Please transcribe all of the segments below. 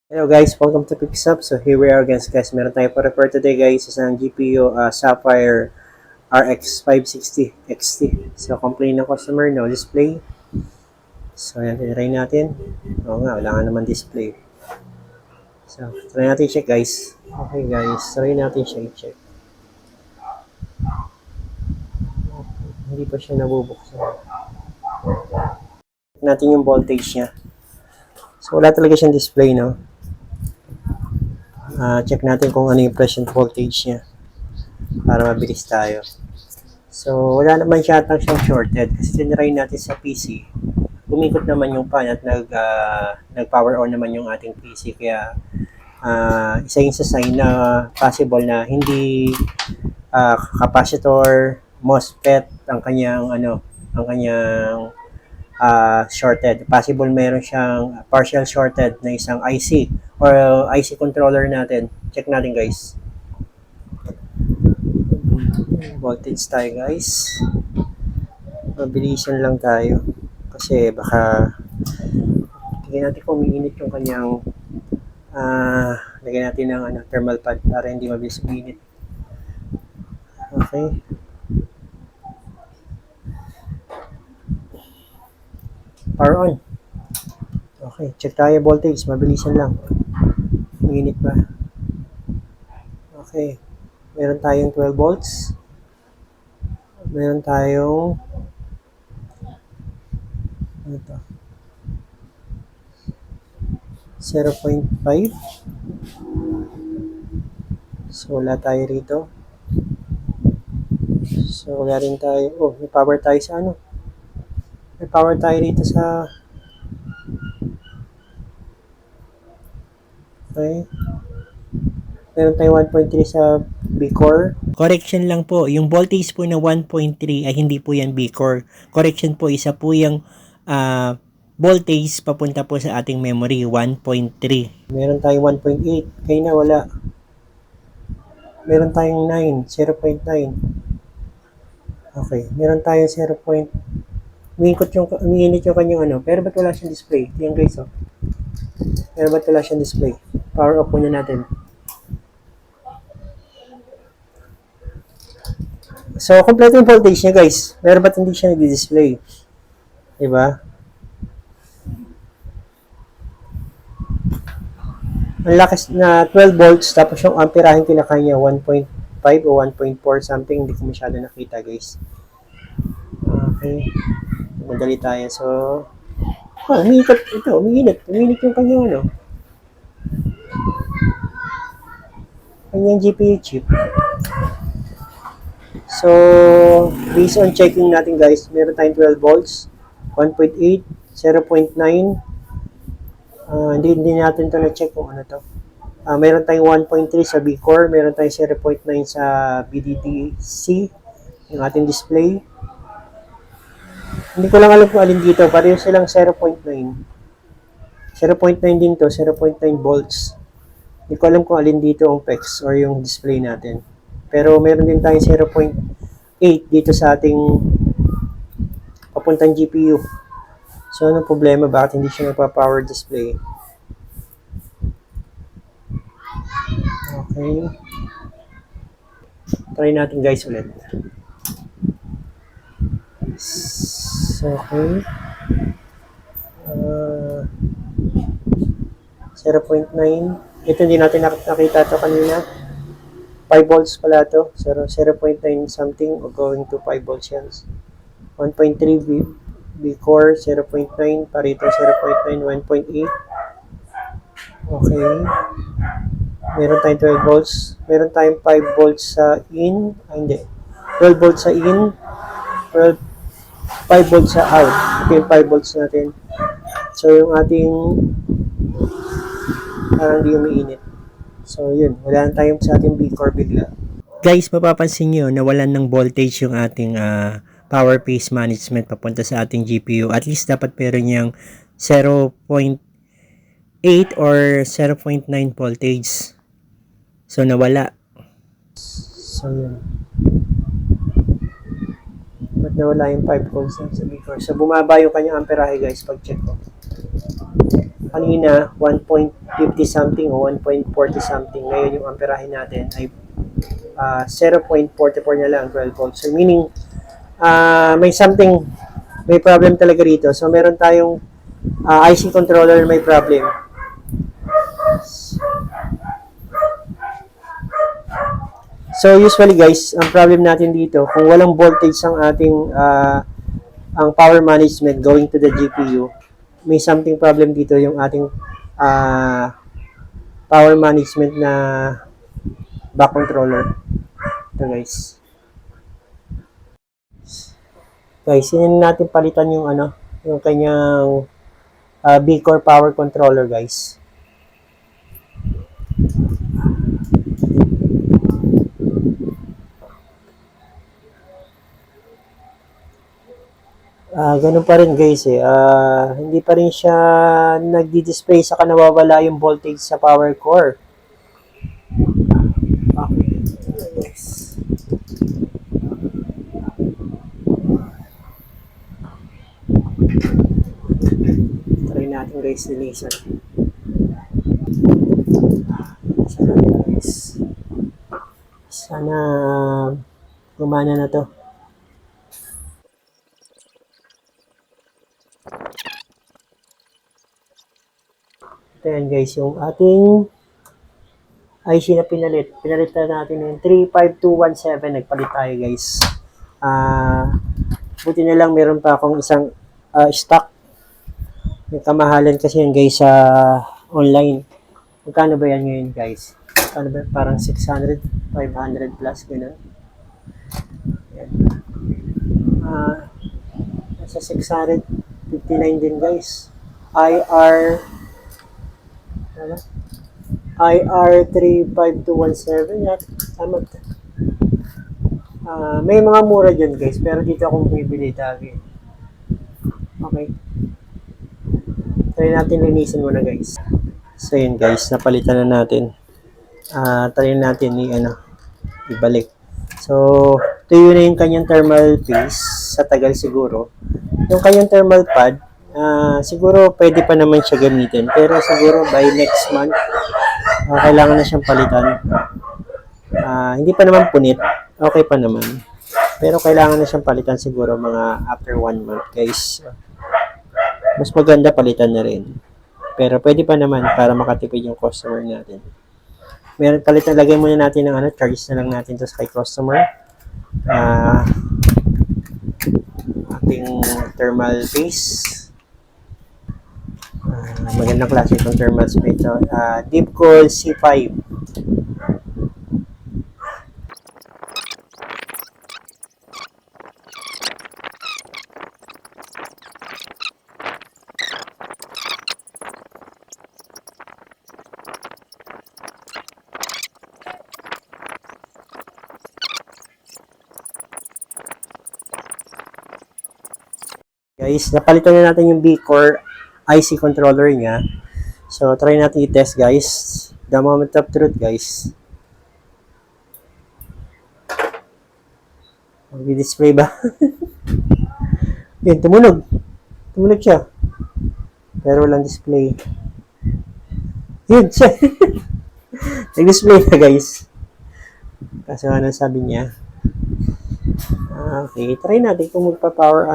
Hello guys, welcome to PixUp. So here we are again guys, meron tayo pa repair today guys, isang GPU Sapphire RX 560 XT. So complain ng customer, no display. So yan, try natin. Oo nga, wala nga naman display. So try natin check guys. Okay guys, try natin siya i-check. Hindi pa siya nabubuksan. Check natin yung voltage niya. So wala talaga siyang display, no? Check natin kung ano yung present voltage niya para mabilis tayo. So, wala naman siyang shorted kasi tinry natin sa PC. Umikot naman yung fan at nag-power on naman yung ating PC. Kaya, isa yung sa sign na possible na hindi capacitor, MOSFET ang kanyang shorted. Possible meron siyang partial shorted na isang IC or IC controller natin. Check natin guys. Voltage tayo guys. Mabilisan lang tayo. Kasi baka tingnan natin kung umiinit yung kanyang lagyan natin ng thermal pad para hindi mabilis uminit. Okay. Power on. Okay, check tayo voltage. Mabilisan lang. Uminit ba? Okay. Meron tayong 12 volts. Meron tayong ano to? 0.5. So, wala tayo rito. So, wala rin tayo. Oh, may power tayo sa ano? May power tayo rito sa okay. Meron tayong 1.3 sa B-core. Correction lang po, yung voltage po na 1.3 ay hindi po yan B-core. Correction po, isa po yung voltage papunta po sa ating memory, 1.3. Meron tayong 1.8, kaya na wala. Meron tayong 9, 0.9. Okay, meron tayong 0. Umiinit yung kanyang pero ba't wala siyang display? Yan guys, oh. Pero ba't wala siyang display? Power off muna natin. So, kompleto yung voltage niya guys. Pero ba't hindi siya nag-display? Diba? Ang lakas na 12 volts, tapos yung amperahin kinakanya 1.5 o 1.4 something. Hindi ko masyado nakita guys. Okay. Madali tayo. So, umiikot ito. Umiinit yung kanyang kanyang GPU chip. So, based on checking natin guys, meron tayong 12 volts, 1.8, 0.9. Hindi natin to na-check kung ano to. Meron tayong 1.3 sa B-core, meron tayong 0.9 sa BDDC, yung ating display. Hindi ko lang alam kung alin dito, pareho silang 0.9. 0.9 din to, 0.9 volts. Hindi ko alam kung alin dito ang PEX or yung display natin. Pero meron din tayong 0.8 dito sa ating papuntang GPU. So, anong problema? Bakit hindi siya nagpa-power display? Okay. Try natin guys ulit. So, okay. 0.9. Ito hindi natin nakita ito kanina. 5 volts pala ito. 0.9 something or going to 5 volts yan. 1.3 B-core, 0.9. Parito 0.9, 1.8. Okay. Meron tayong 12 volts. Meron tayong 5 volts sa in. Hindi. 12 volts sa in. 5 volts sa out. Ito yung 5 volts natin. So, yung ating parang di umiinit. So, yun. Wala na tayong sa ating B-core bigla. Guys, mapapansin nyo, nawalan ng voltage yung ating power phase management papunta sa ating GPU. At least dapat meron yung 0.8 or 0.9 voltage. So, nawala. So, yun. Ba't nawala yung 5 volts sa B-core? So, bumaba yung kanyang amperahe guys pag check ko. kanina 1.50 something o 1.40 something. Ngayon yung amperahe natin ay 0.44 na lang, 12 volts. So meaning may problem talaga rito. So meron tayong IC controller may problem. So usually guys, ang problem natin dito, kung walang voltage ang ating ang power management going to the GPU, may something problem dito yung ating power management na back controller. Ito guys. Guys, hindi natin palitan yung yung kanyang B-core power controller guys. Ganun pa rin guys eh. Hindi pa rin siya nagdi-display saka nawawala yung voltage sa power core. Okay. Yes. Try natin guys, linisan. Sana gumana na to. Ito yan guys, yung ating IC na pinalit. Pinalitan natin yung 35217. Nagpalit tayo guys. Buti na lang meron pa akong isang stock. May kamahalan kasi yan guys sa online. Magkano ba yan ngayon guys? Magkano ba? Parang 600, 500 plus gano'n. Yan. Nasa 659 din guys. IR IR35217 yan. Tama. May mga mura dyan guys, pero dito akong bibili lagi. Okay. Try natin linisin muna guys. So yun guys, napalitan na natin. Try natin ibalik. So, tuyo na yung kanyang thermal paste sa tagal siguro. Yung kanyang thermal pad, siguro pwede pa naman siya gamitin. Pero siguro by next month, kailangan na siyang palitan. Hindi pa naman punit. Okay pa naman. Pero kailangan na siyang palitan siguro mga after 1 month guys. Mas maganda palitan na rin. Pero pwede pa naman para makatipid yung customer natin. Meron palitan, lagay muna natin ng charge na lang natin to sa kay customer. Ating thermal paste. Magandang klase itong thermal paste. Deepcool C5. Guys, napalitan na natin yung B-core IC controller niya. So, try natin i-test guys. The moment of truth guys. Mag-display ba? Yun, tumunog. Tumunog siya. Pero walang display. Yun siya. Nag-display na guys. Kasi ano sabi niya. Okay, try natin kung magpa-power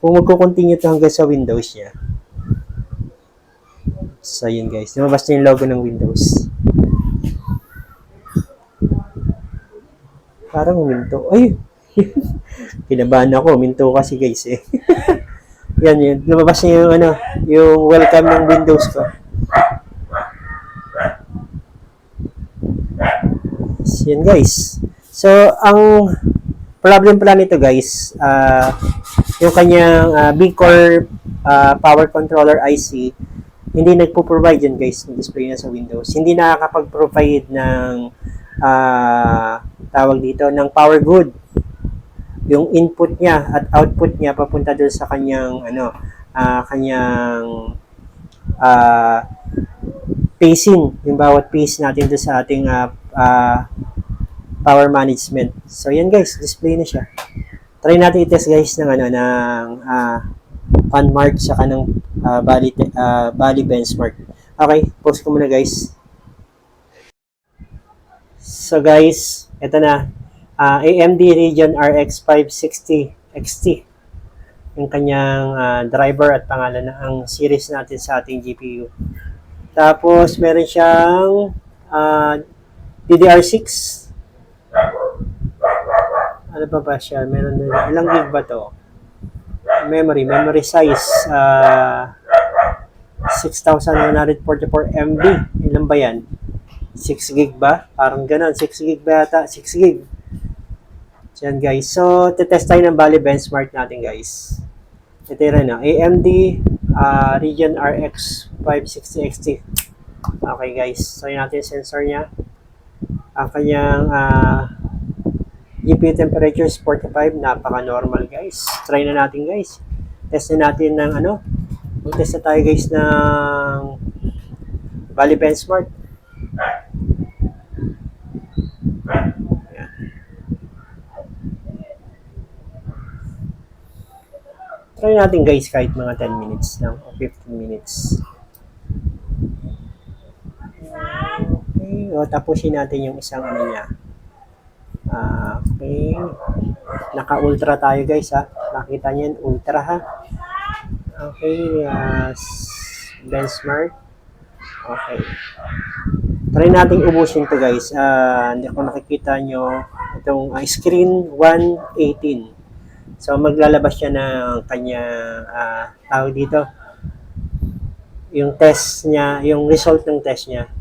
kung magko-continue ito hanggang sa Windows niya. So, yun guys. Lumabas na yung logo ng Windows. Parang huminto. Ay! Kinabahan ako. Huminto kasi guys eh. Yan yun. Lumabas na yung yung welcome ng Windows ko. So, yan guys. So, ang problem pala nito guys, yung kanyang B-core power controller IC, hindi nagpo-provide yan guys ng display na sa Windows. Hindi nakakapag-provide ng tawag dito, ng power good. Yung input niya at output niya papunta doon sa kanyang pacing, yung bawat pace natin doon sa ating power management. So yan guys, display na siya. Try natin i-test guys ng fan mark saka ng Bali benchmark. Okay, post ko muna guys. So guys, ito na. AMD Radeon RX 560 XT. Yung kanyang driver at pangalan na ang series natin sa ating GPU. Tapos meron siyang DDR6. Ano pa siya? Meron na ilang gig ba to? Memory size 6,144 MB. Ilan ba yan? 6 gig ba? Parang ganun. 6 gig ba yata? 6 gig. Yan guys. So, test tayo ng Bali benchmark natin guys. Ito rin na. AMD Radeon RX 560 XT. Okay guys. So, yun natin yung sensor niya. Ang kanyang GPU temperature is 45. Napaka-normal guys. Try na natin guys. Test na natin ng ano. Mag-test na tayo guys ng Bali benchmark. Try natin guys kahit mga 10 minutes lang o 15 minutes. Okay, o tapusin natin yung isang ano niya. Okay. Naka-ultra tayo guys ha. Nakita niyo yung ultra ha. Okay, benchmark. Okay. Try natin ubusin to guys. Hindi ko nakikita nyo itong screen 118. So, maglalabas siya ng kanyang tawag dito. Yung test niya, yung result ng test niya.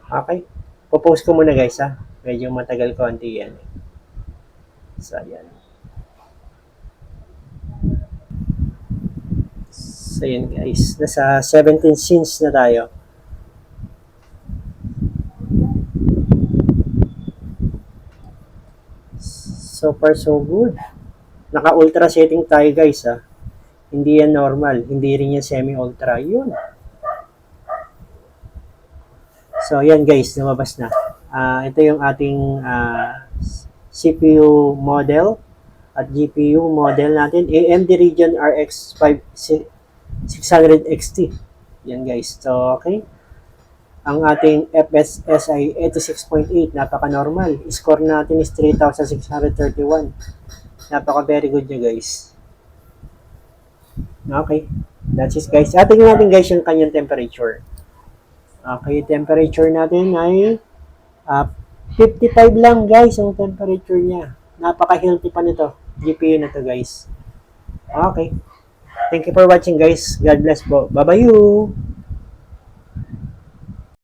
Okay? Popost ko muna guys ha. Medyo matagal konti yan. So, yan. So, yan guys. Nasa 17 scenes na tayo. So far, so good. Naka-ultra setting tayo guys ha. Hindi yan normal. Hindi rin yan semi-ultra. Yun. So yan guys, lumabas na. Ito yung ating CPU model at GPU model natin. AMD Radeon RX 600 XT. Yan guys. So okay. Ang ating FSS ay 86.8. Napaka-normal. Score natin is 3,631. Napaka-very good nyo guys. Okay. That's it guys. Tingnan natin guys yung kanyang temperature. Okay, temperature natin ay 55 lang guys ang temperature niya. Napaka-healthy pa nito. GPU na to guys. Okay. Thank you for watching guys. God bless po. Bye-bye you.